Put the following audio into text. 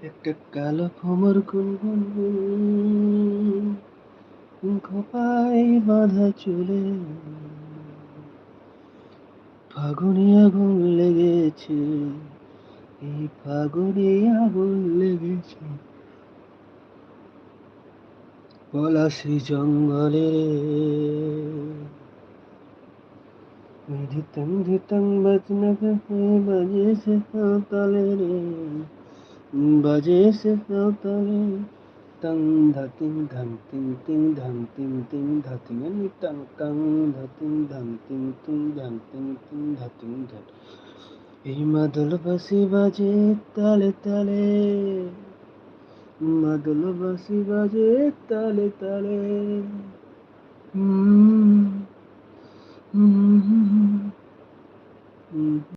একটা কালো ভ্রমর গুনগুন খোঁপায় বাঁধা চুলে ফাগুনে আগুন লেগেছে, এই ফাগুনে আগুন লেগেছে পলাশি জঙ্গলে। ধিতং ধিতং বাজনা বাজে সে তালে রে, বাজে সে তালে। টং ধাতিং ধাং তিং তিং ধাং তিং তিং ধাতিং নি টং টং ধাতিং ধাং তিং তিং ধাং তিং তিং ধাতিং ধাং। এই মাদল বাঁশি বাজে তালে তালে, মাদল বাঁশি বাজে তালে তালে। হুম হুম হুম হুম।